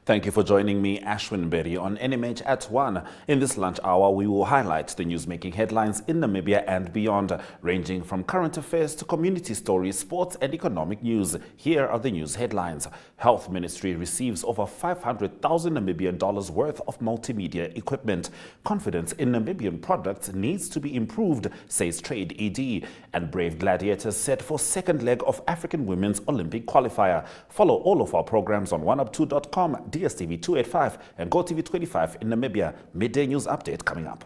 Thank you for joining me, Ashwyn Mberi, on NMH at 1. In this lunch hour, we will highlight the news-making headlines in Namibia and beyond, ranging from current affairs to community stories, sports and economic news. Here are the news headlines. Health Ministry receives over 500,000 Namibian dollars worth of multimedia equipment. Confidence in Namibian products needs to be improved, says Trade ED. And brave Gladiators set for second leg of African Women's Olympic qualifier. Follow all of our programs on oneup2.com, DSTV 285 and GoTV 25 in Namibia. Midday news update coming up.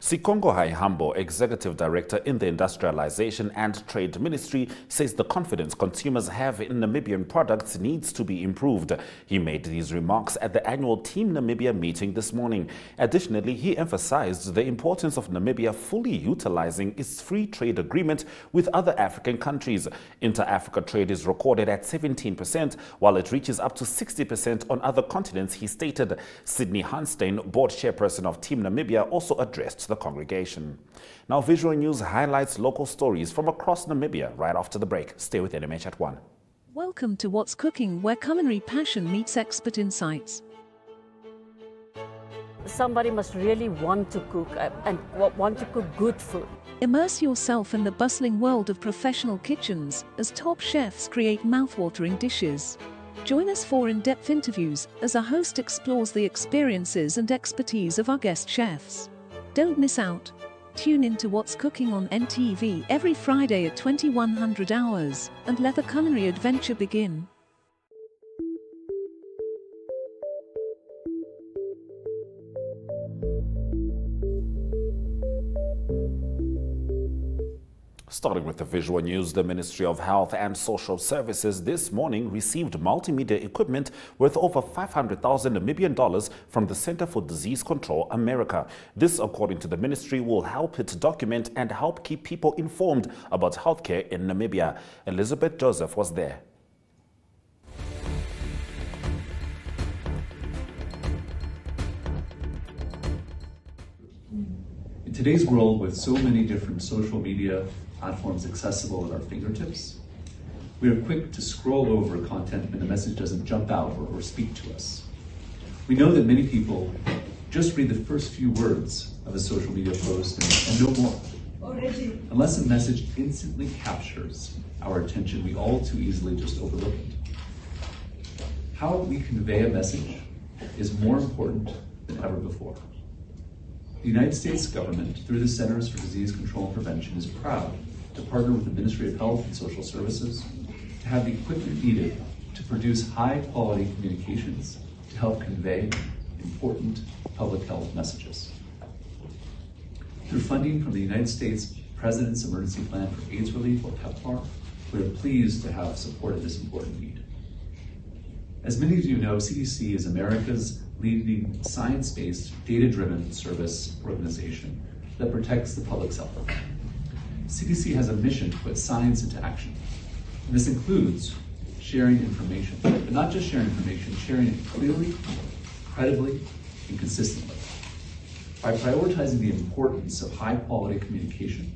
Sikongo Hambo, Executive Director in the Industrialization and Trade Ministry, says the confidence consumers have in Namibian products needs to be improved. He made these remarks at the annual Team Namibia meeting this morning. Additionally, he emphasized the importance of Namibia fully utilizing its free trade agreement with other African countries. Inter-Africa trade is recorded at 17%, while it reaches up to 60% on other continents, he stated. Sydney Hanstein, board chairperson of Team Namibia, also addressed the congregation. Now, Visual News highlights local stories from across Namibia right after the break. Stay with NMH at 1. Welcome to What's Cooking, where culinary passion meets expert insights. Somebody must really want to cook and want to cook good food. Immerse yourself in the bustling world of professional kitchens as top chefs create mouthwatering dishes. Join us for in-depth interviews as our host explores the experiences and expertise of our guest chefs. Don't miss out. Tune in to What's Cooking on NTV every Friday at 2100 hours and let the culinary adventure begin. Starting with the visual news, the Ministry of Health and Social Services this morning received multimedia equipment worth over 500,000 Namibian dollars from the Center for Disease Control America. This, according to the ministry, will help it document and help keep people informed about healthcare in Namibia. Elizabeth Joseph was there. In today's world, with so many different social media platforms accessible at our fingertips, we are quick to scroll over content when the message doesn't jump out or speak to us. We know that many people just read the first few words of a social media post and no more. Unless a message instantly captures our attention, we all too easily just overlook it. How we convey a message is more important than ever before. The United States government, through the Centers for Disease Control and Prevention, is proud to partner with the Ministry of Health and Social Services to have the equipment needed to produce high-quality communications to help convey important public health messages. Through funding from the United States President's Emergency Plan for AIDS Relief, or PEPFAR, we are pleased to have supported this important need. As many of you know, CDC is America's leading science-based, data-driven service organization that protects the public's health. CDC has a mission to put science into action. And this includes sharing information, but not just sharing information, sharing it clearly, credibly, and consistently. By prioritizing the importance of high-quality communication,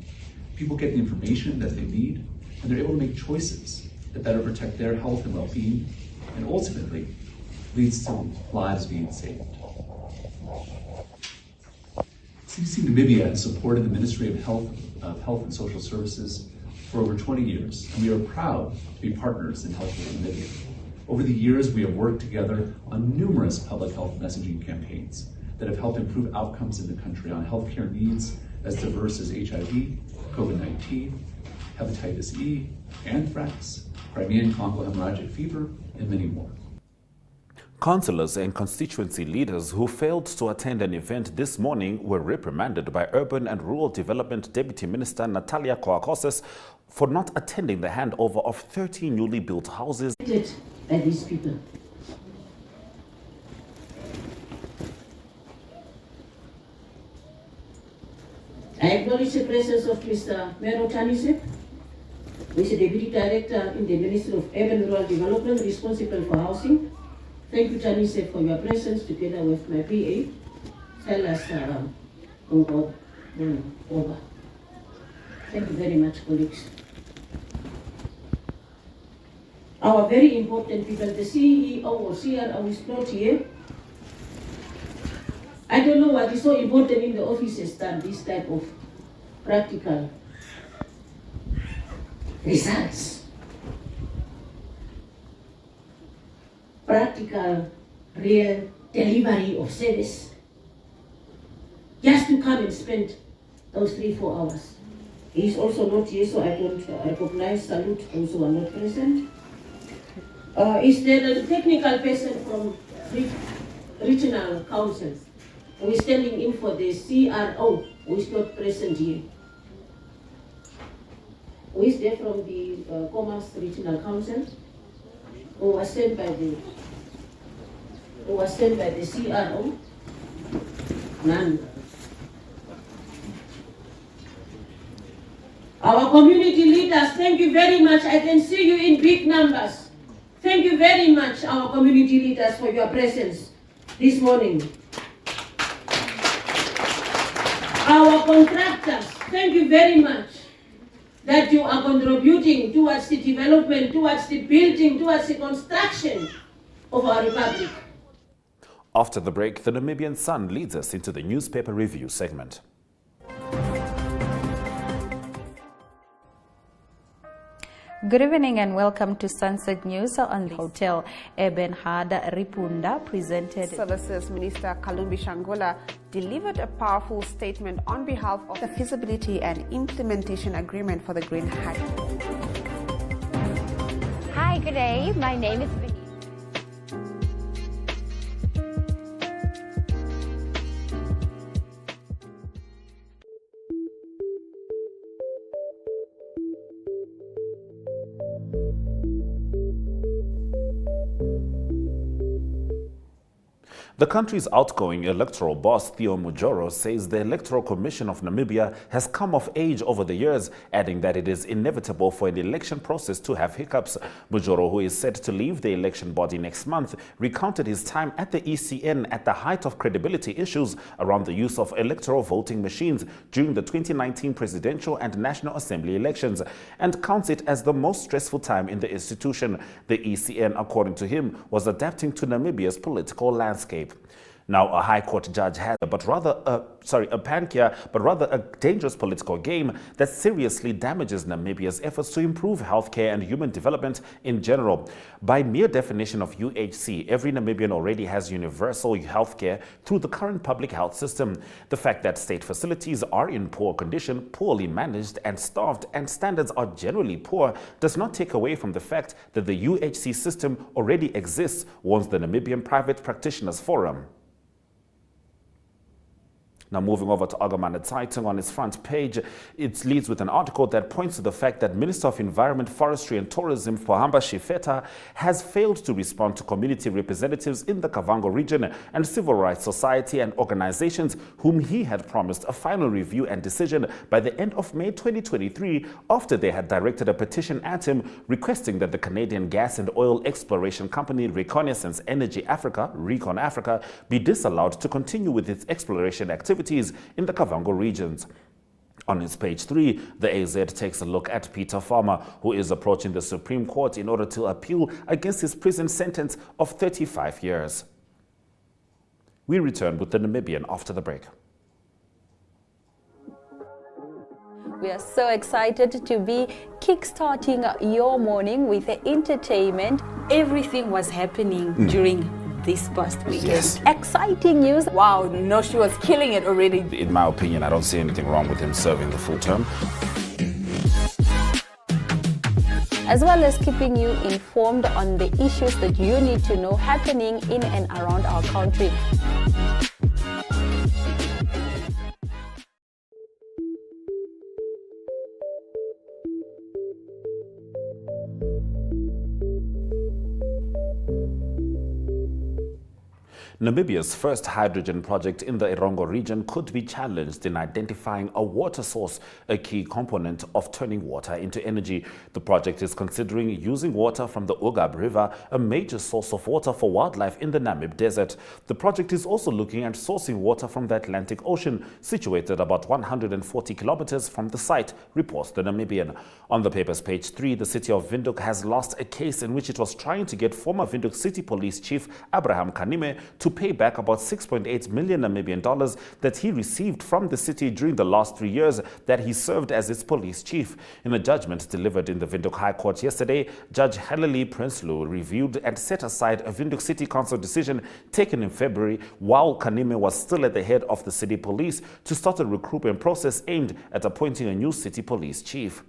people get the information that they need, and they're able to make choices that better protect their health and well-being, and ultimately leads to lives being saved. CDC Namibia has supported the Ministry of Health and Social Services for over 20 years, and we are proud to be partners in healthcare in Namibia. Over the years, we have worked together on numerous public health messaging campaigns that have helped improve outcomes in the country on healthcare needs as diverse as HIV, COVID-19, hepatitis E, anthrax, Crimean Congo hemorrhagic fever, and many more. Councillors and constituency leaders who failed to attend an event this morning were reprimanded by Urban and Rural Development Deputy Minister Natalia Coacoses for not attending the handover of 30 newly built houses. By these people. I acknowledge the presence of Mr. Mero Tanisep, who is the Deputy Director in the Ministry of Urban and Rural Development responsible for housing. Thank you, Tanise, for your presence together with my PA. Tell us over. Thank you very much, colleagues. Our very important people, the CEO or CRO is not here. I don't know what is so important in the offices than this type of practical results. Practical, real delivery of service. Just to come and spend those 3-4 hours. He's also not here, so I don't recognize, salute those who are not present. Is there a technical person from regional council who is standing in for the CRO who is not present here? Who is there from the Commerce Regional Council who was sent by the CRO? None. Our community leaders, thank you very much. I can see you in big numbers. Thank you very much, our community leaders, for your presence this morning. Our contractors, thank you very much that you are contributing towards the development, towards the building, towards the construction of our republic. After the break, the Namibian Sun leads us into the newspaper review segment. Good evening and welcome to Sunset News on the Hotel. Ebenhard Ripunda presented. Services Minister Kalumbi Shangola delivered a powerful statement on behalf of the feasibility and implementation agreement for the Green Hydrogen. Hi, good day. My name is Vinny. The country's outgoing electoral boss, Theo Mujoro, says the Electoral Commission of Namibia has come of age over the years, adding that it is inevitable for an election process to have hiccups. Mujoro, who is set to leave the election body next month, recounted his time at the ECN at the height of credibility issues around the use of electoral voting machines during the 2019 presidential and National Assembly elections, and counts it as the most stressful time in the institution. The ECN, according to him, was adapting to Namibia's political landscape. Now, a High Court judge had a pankia, but rather a dangerous political game that seriously damages Namibia's efforts to improve healthcare and human development in general. By mere definition of UHC, every Namibian already has universal healthcare through the current public health system. The fact that state facilities are in poor condition, poorly managed and staffed, and standards are generally poor does not take away from the fact that the UHC system already exists, warns the Namibian Private Practitioners Forum. Now, moving over to Agamana Zeitung on its front page, it leads with an article that points to the fact that Minister of Environment, Forestry and Tourism, Pohamba Shifeta, has failed to respond to community representatives in the Kavango region and civil rights society and organizations whom he had promised a final review and decision by the end of May 2023 after they had directed a petition at him requesting that the Canadian gas and oil exploration company Reconnaissance Energy Africa, Recon Africa, be disallowed to continue with its exploration activities in the Kavango regions. On its page 3, the AZ takes a look at Peter Farmer, who is approaching the Supreme Court in order to appeal against his prison sentence of 35 years. We return with the Namibian after the break. We are so excited to be kickstarting your morning with entertainment. Everything was happening during this past weekend. Yes. Exciting news. Wow, no, she was killing it already. In my opinion, I don't see anything wrong with him serving the full term. As well as keeping you informed on the issues that you need to know happening in and around our country. Namibia's first hydrogen project in the Erongo region could be challenged in identifying a water source, a key component of turning water into energy. The project is considering using water from the Ugab River, a major source of water for wildlife in the Namib Desert. The project is also looking at sourcing water from the Atlantic Ocean, situated about 140 kilometers from the site, reports the Namibian. On the paper's page 3, the city of Windhoek has lost a case in which it was trying to get former Windhoek City Police Chief Abraham Kanime to pay back about 6.8 million Namibian dollars that he received from the city during the last 3 years that he served as its police chief. In a judgment delivered in the Windhoek High Court yesterday, Judge Halili Prinsloo reviewed and set aside a Windhoek City Council decision taken in February while Kanime was still at the head of the city police to start a recruitment process aimed at appointing a new city police chief.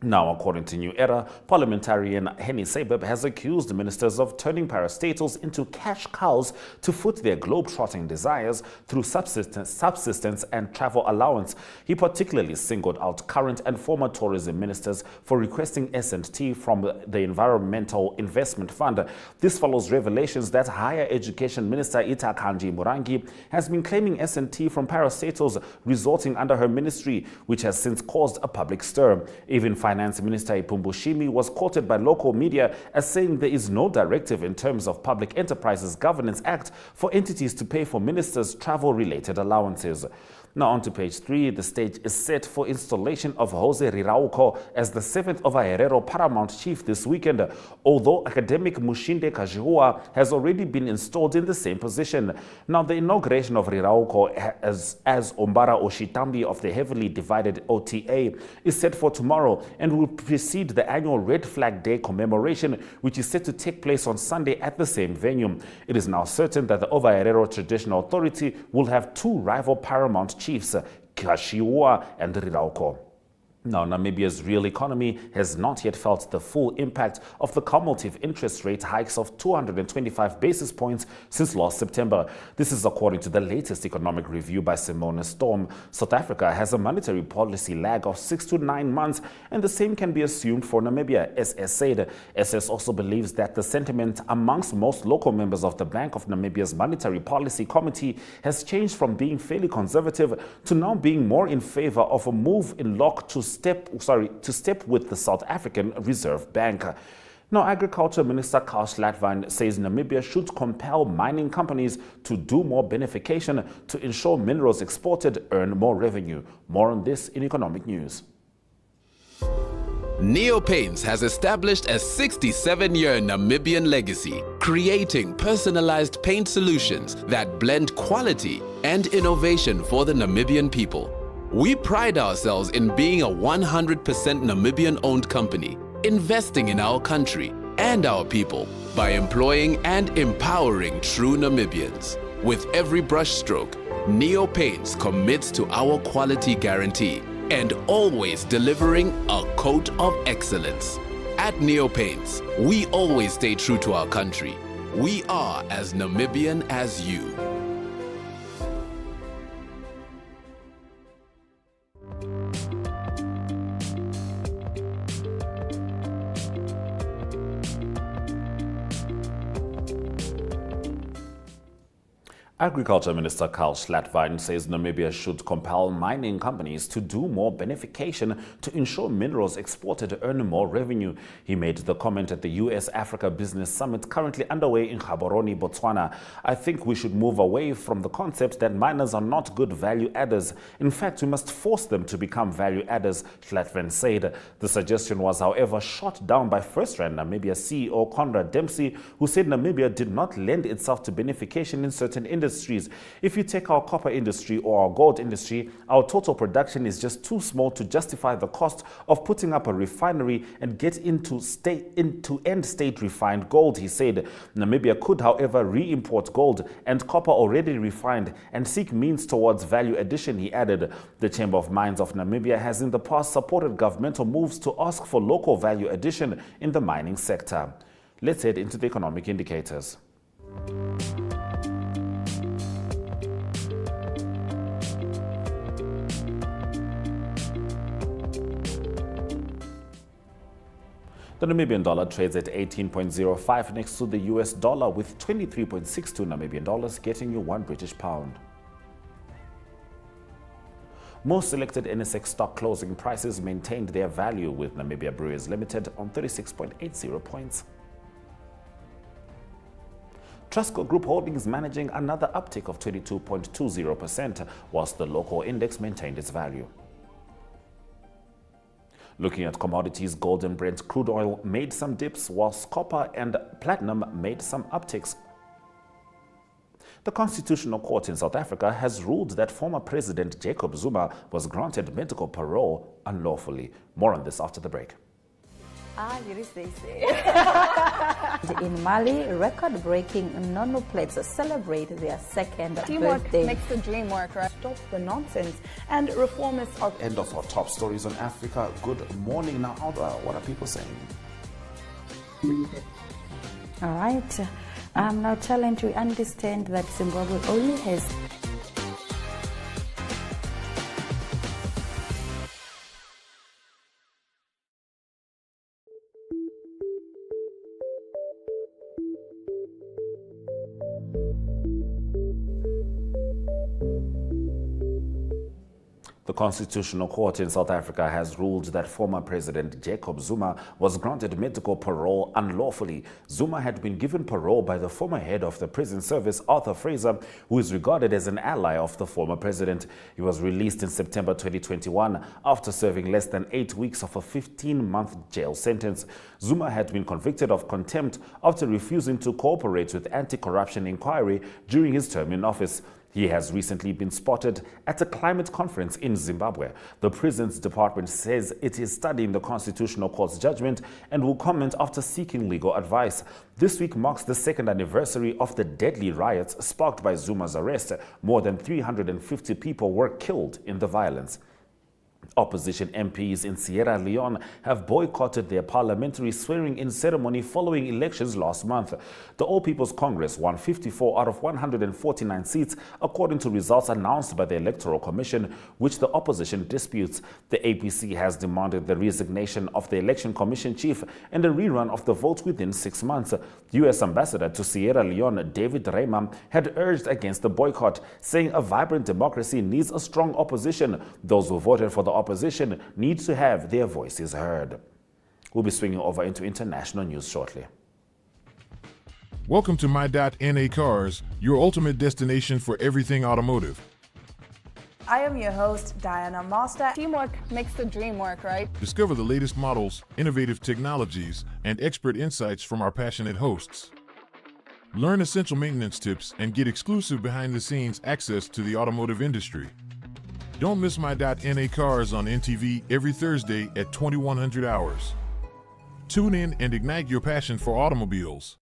Now, according to New Era, parliamentarian Henny Sabeb has accused ministers of turning parastatals into cash cows to foot their globe-trotting desires through subsistence and travel allowance. He particularly singled out current and former tourism ministers for requesting S&T from the Environmental Investment Fund. This follows revelations that Higher Education Minister Itakanji Murangi has been claiming S&T from parastatals resorting under her ministry, which has since caused a public stir. Even Finance Minister Ipumbushimi was quoted by local media as saying there is no directive in terms of Public Enterprises Governance Act for entities to pay for ministers' travel-related allowances. Now on to page 3, the stage is set for installation of Jose Rirauco as the 7th of a Herero Paramount Chief this weekend, although academic Mushinde Kajihua has already been installed in the same position. Now the inauguration of Rirauco as Ombara Oshitambi of the heavily divided OTA is set for tomorrow and will precede the annual Red Flag Day commemoration, which is set to take place on Sunday at the same venue. It is now certain that the Ovaherero Traditional Authority will have 2 rival paramount chiefs, Kashiwa and Rirauco. Now, Namibia's real economy has not yet felt the full impact of the cumulative interest rate hikes of 225 basis points since last September. This is according to the latest economic review by Simone Storm. South Africa has a monetary policy lag of 6 to 9 months, and the same can be assumed for Namibia, SS said. SS also believes that the sentiment amongst most local members of the Bank of Namibia's Monetary Policy Committee has changed from being fairly conservative to now being more in favor of a move in lock to step with the South African Reserve Bank. Now, Agriculture Minister Karl Schlatwijn says Namibia should compel mining companies to do more beneficiation to ensure minerals exported earn more revenue. More on this in Economic News. Neopaints has established a 67-year Namibian legacy, creating personalized paint solutions that blend quality and innovation for the Namibian people. We pride ourselves in being a 100% Namibian-owned company, investing in our country and our people by employing and empowering true Namibians. With every brushstroke, Neopaints commits to our quality guarantee and always delivering a coat of excellence. At Neopaints, we always stay true to our country. We are as Namibian as you. Agriculture Minister Karl Schlatwijn says Namibia should compel mining companies to do more beneficiation to ensure minerals exported earn more revenue. He made the comment at the US-Africa Business Summit currently underway in Gaborone, Botswana. I think we should move away from the concept that miners are not good value adders. In fact, we must force them to become value adders, Schlatwijn said. The suggestion was, however, shot down by First Rand Namibia CEO Conrad Dempsey, who said Namibia did not lend itself to beneficiation in certain industries. If you take our copper industry or our gold industry, our total production is just too small to justify the cost of putting up a refinery and get into end state refined gold, he said. Namibia could, however, re-import gold and copper already refined and seek means towards value addition, he added. The Chamber of Mines of Namibia has in the past supported governmental moves to ask for local value addition in the mining sector. Let's head into the economic indicators. The Namibian dollar trades at 18.05 next to the US dollar, with 23.62 Namibian dollars getting you 1 British pound. Most selected NSX stock closing prices maintained their value, with Namibia Breweries Limited on 36.80 points. Trustco Group Holdings managing another uptick of 22.20%, whilst the local index maintained its value. Looking at commodities, gold and Brent crude oil made some dips, whilst copper and platinum made some upticks. The Constitutional Court in South Africa has ruled that former President Jacob Zuma was granted medical parole unlawfully. More on this after the break. In Mali, record-breaking nonoplates celebrate their second Teamwork birthday. makes the dream work, right? Stop the nonsense, and reformists are... End of our top stories on Africa. Good morning. Now, what are people saying? All right. Now, challenge, we understand that Zimbabwe only has... The Constitutional Court in South Africa has ruled that former President Jacob Zuma was granted medical parole unlawfully. Zuma had been given parole by the former head of the prison service, Arthur Fraser, who is regarded as an ally of the former president. He was released in September 2021 after serving less than 8 weeks of a 15-month jail sentence. Zuma had been convicted of contempt after refusing to cooperate with anti-corruption inquiry during his term in office. He has recently been spotted at a climate conference in Zimbabwe. The prisons department says it is studying the Constitutional Court's judgment and will comment after seeking legal advice. This week marks the second anniversary of the deadly riots sparked by Zuma's arrest. More than 350 people were killed in the violence. Opposition MPs in Sierra Leone have boycotted their parliamentary swearing-in ceremony following elections last month. The All People's Congress won 54 out of 149 seats, according to results announced by the Electoral Commission, which the opposition disputes. The APC has demanded the resignation of the Election Commission chief and a rerun of the vote within 6 months. U.S. Ambassador to Sierra Leone, David Reimer, had urged against the boycott, saying a vibrant democracy needs a strong opposition. Those who voted for the opposition need to have their voices heard. We'll be swinging over into international news shortly. Welcome to My.NA Cars, your ultimate destination for everything automotive. I am your host, Diana Master. Teamwork makes the dream work, right? Discover the latest models, innovative technologies, and expert insights from our passionate hosts. Learn essential maintenance tips and get exclusive behind-the-scenes access to the automotive industry. Don't miss My.NA Cars on NTV every Thursday at 2100 hours. Tune in and ignite your passion for automobiles.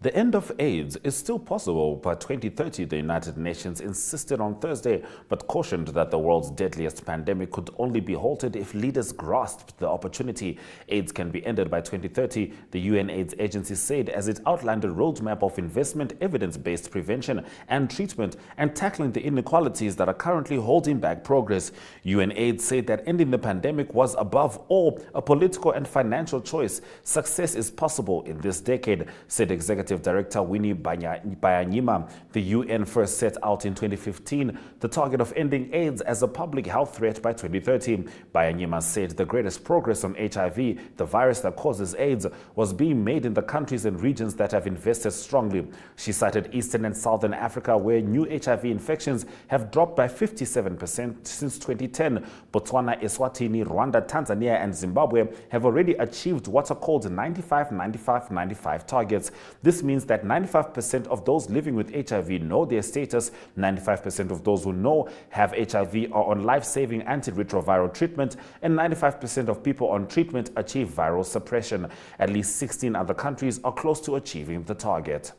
The end of AIDS is still possible by 2030, the United Nations insisted on Thursday, but cautioned that the world's deadliest pandemic could only be halted if leaders grasped the opportunity. AIDS can be ended by 2030, the UN AIDS Agency said, as it outlined a roadmap of investment, evidence-based prevention and treatment, and tackling the inequalities that are currently holding back progress. UN AIDS said that ending the pandemic was above all a political and financial choice. Success is possible in this decade, said Executive Director Winnie Byanyima. The UN first set out in 2015 the target of ending AIDS as a public health threat by 2030. Byanyima said the greatest progress on HIV, the virus that causes AIDS, was being made in the countries and regions that have invested strongly. She cited Eastern and Southern Africa, where new HIV infections have dropped by 57% since 2010. Botswana, Eswatini, Rwanda, Tanzania, and Zimbabwe have already achieved what are called 95-95-95 targets. This means that 95% of those living with HIV know their status, 95% of those who know have HIV are on life-saving antiretroviral treatment, and 95% of people on treatment achieve viral suppression. At least 16 other countries are close to achieving the target.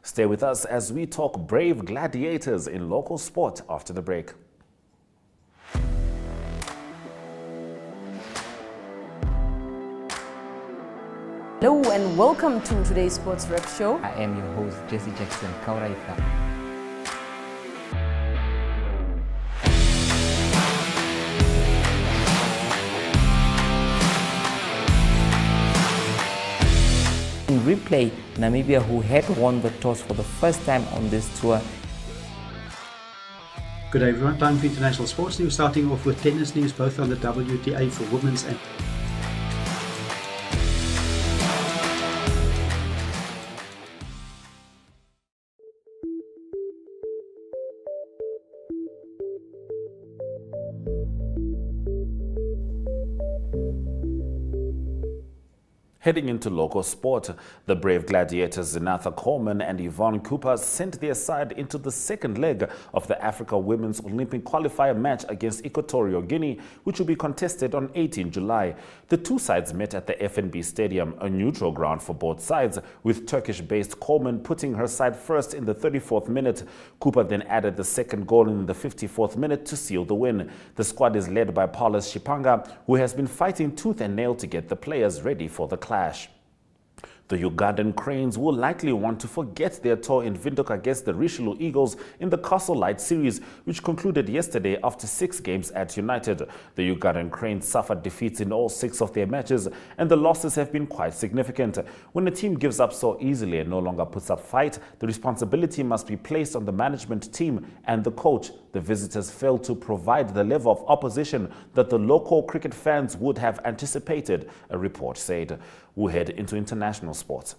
Stay with us as we talk brave gladiators in local sport after the break. Hello and welcome to today's Sports Rep Show. I am your host, Jesse Jackson Kauraitha. In replay, Namibia, who had won the toss for the first time on this tour. Good day everyone, time for international sports news, starting off with tennis news, both on the WTA for women's and Heading into local sport, the brave Gladiators Zinatha Coleman and Yvonne Cooper sent their side into the second leg of the Africa Women's Olympic qualifier match against Equatorial Guinea, which will be contested on 18 July. The two sides met at the FNB Stadium, a neutral ground for both sides, with Turkish-based Coleman putting her side first in the 34th minute. Cooper then added the second goal in the 54th minute to seal the win. The squad is led by Paulus Shipanga, who has been fighting tooth and nail to get the players ready for the clash. The Ugandan Cranes will likely want to forget their tour in Windhoek against the Richelieu Eagles in the Castle Light Series, which concluded yesterday after 6 games at United. The Ugandan Cranes suffered defeats in all 6 of their matches, and the losses have been quite significant. When a team gives up so easily and no longer puts up fight, the responsibility must be placed on the management team and the coach. The visitors failed to provide the level of opposition that the local cricket fans would have anticipated, a report said. We'll head into international sports.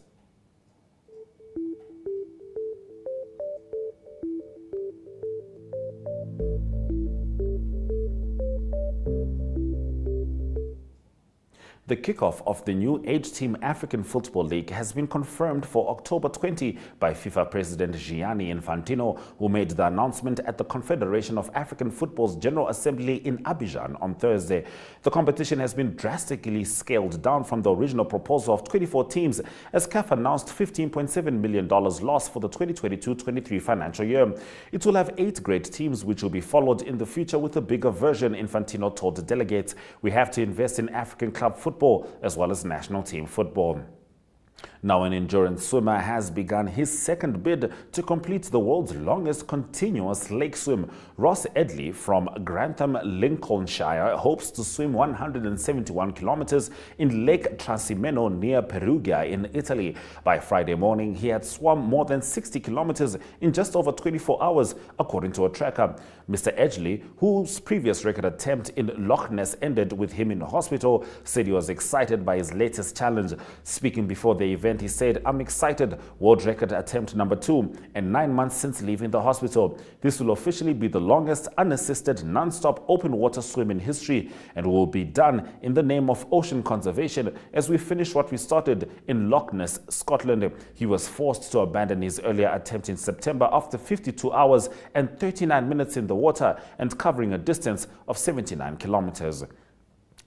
The kickoff of the new Age Team African Football League has been confirmed for October 20 by FIFA President Gianni Infantino, who made the announcement at the Confederation of African Football's General Assembly in Abidjan on Thursday. The competition has been drastically scaled down from the original proposal of 24 teams, as CAF announced $15.7 million loss for the 2022-23 financial year. It will have 8 great teams, which will be followed in the future with a bigger version, Infantino told the delegates. We have to invest in African club football as well as national team football. Now, an endurance swimmer has begun his second bid to complete the world's longest continuous lake swim. Ross Edley from Grantham, Lincolnshire, hopes to swim 171 kilometers in Lake Trasimeno near Perugia in Italy. By Friday morning, he had swum more than 60 kilometers in just over 24 hours, according to a tracker. Mr. Edgley, whose previous record attempt in Loch Ness ended with him in hospital, said he was excited by his latest challenge. Speaking before the event, he said, "I'm excited. World record attempt number 2 and 9 months since leaving the hospital. This will officially be the longest unassisted non-stop open water swim in history, and will be done in the name of ocean conservation as we finish what we started in Loch Ness, Scotland." He was forced to abandon his earlier attempt in September after 52 hours and 39 minutes in the water and covering a distance of 79 kilometers.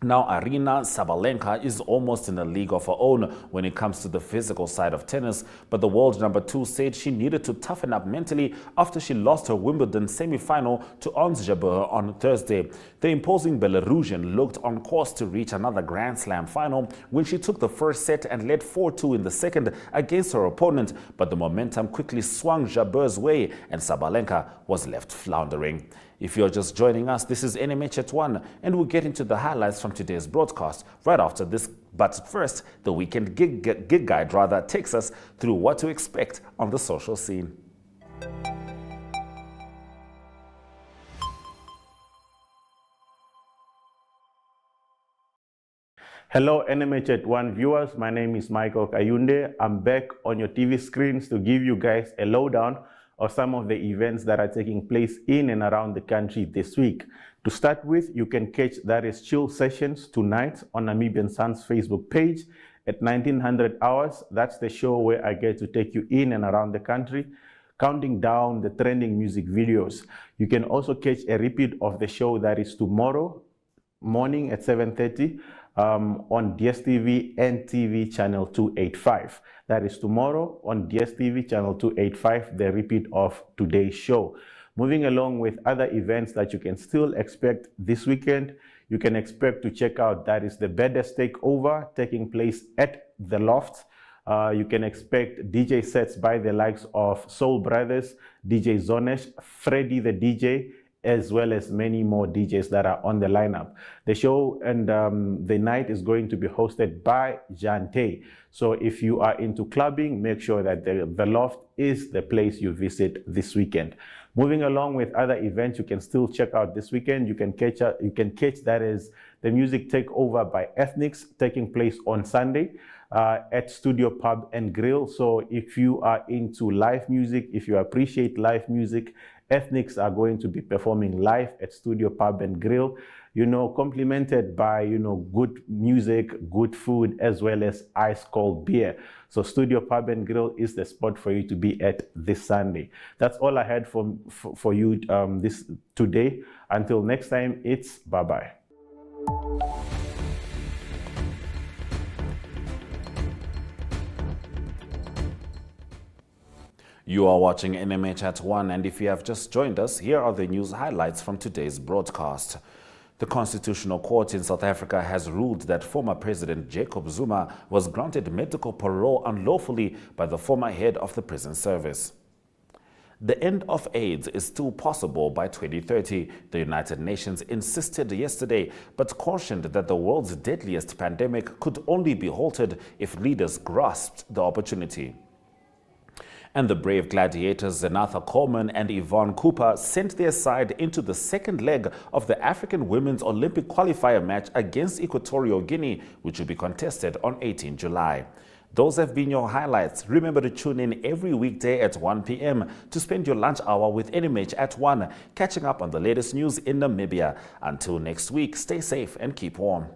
Now, Aryna Sabalenka is almost in a league of her own when it comes to the physical side of tennis, but the world number 2 said she needed to toughen up mentally after she lost her Wimbledon semi-final to Ons Jabeur on Thursday. The imposing Belarusian looked on course to reach another Grand Slam final when she took the first set and led 4-2 in the second against her opponent, but the momentum quickly swung Jabeur's way and Sabalenka was left floundering. If you're just joining us, this is NMH at 1, and we'll get into the highlights from today's broadcast right after this. But first, the weekend gig guide takes us through what to expect on the social scene. Hello NMH at 1 viewers, my name is Michael Kayunde. I'm back on your TV screens to give you guys a lowdown of some of the events that are taking place in and around the country this week. To start with, you can catch That Is Chill sessions tonight on Namibian Sun's Facebook page at 1900 hours. That's the show where I get to take you in and around the country, counting down the trending music videos. You can also catch a repeat of the show that is tomorrow morning at 7:30 on DSTV and TV channel 285. That is tomorrow on DSTV channel 285, the repeat of today's show. Moving along with other events that you can still expect this weekend, you can expect to check out that is the Baddest Takeover taking place at the Loft. You can expect DJ sets by the likes of Soul Brothers, DJ Zonesh, Freddy the DJ, as well as many more DJs that are on the lineup. The show and the night is going to be hosted by Jante. So if you are into clubbing, make sure that the Loft is the place you visit this weekend. Moving along with other events you can still check out this weekend, you can catch that is the Music Takeover by Ethnics taking place on Sunday at Studio Pub and Grill. So if you are into live music, if you appreciate live music, Ethnics are going to be performing live at Studio Pub and Grill, complemented by, good music, good food, as well as ice cold beer. So Studio Pub and Grill is the spot for you to be at this Sunday. That's all I had for you today. Until next time, it's bye-bye. You are watching NMH at 1, and if you have just joined us, here are the news highlights from today's broadcast. The Constitutional Court in South Africa has ruled that former President Jacob Zuma was granted medical parole unlawfully by the former head of the prison service. The end of AIDS is still possible by 2030, the United Nations insisted yesterday, but cautioned that the world's deadliest pandemic could only be halted if leaders grasped the opportunity. And the brave Gladiators Zenatha Coleman and Yvonne Cooper sent their side into the second leg of the African Women's Olympic qualifier match against Equatorial Guinea, which will be contested on 18 July. Those have been your highlights. Remember to tune in every weekday at 1 p.m. to spend your lunch hour with NMH at 1, catching up on the latest news in Namibia. Until next week, stay safe and keep warm.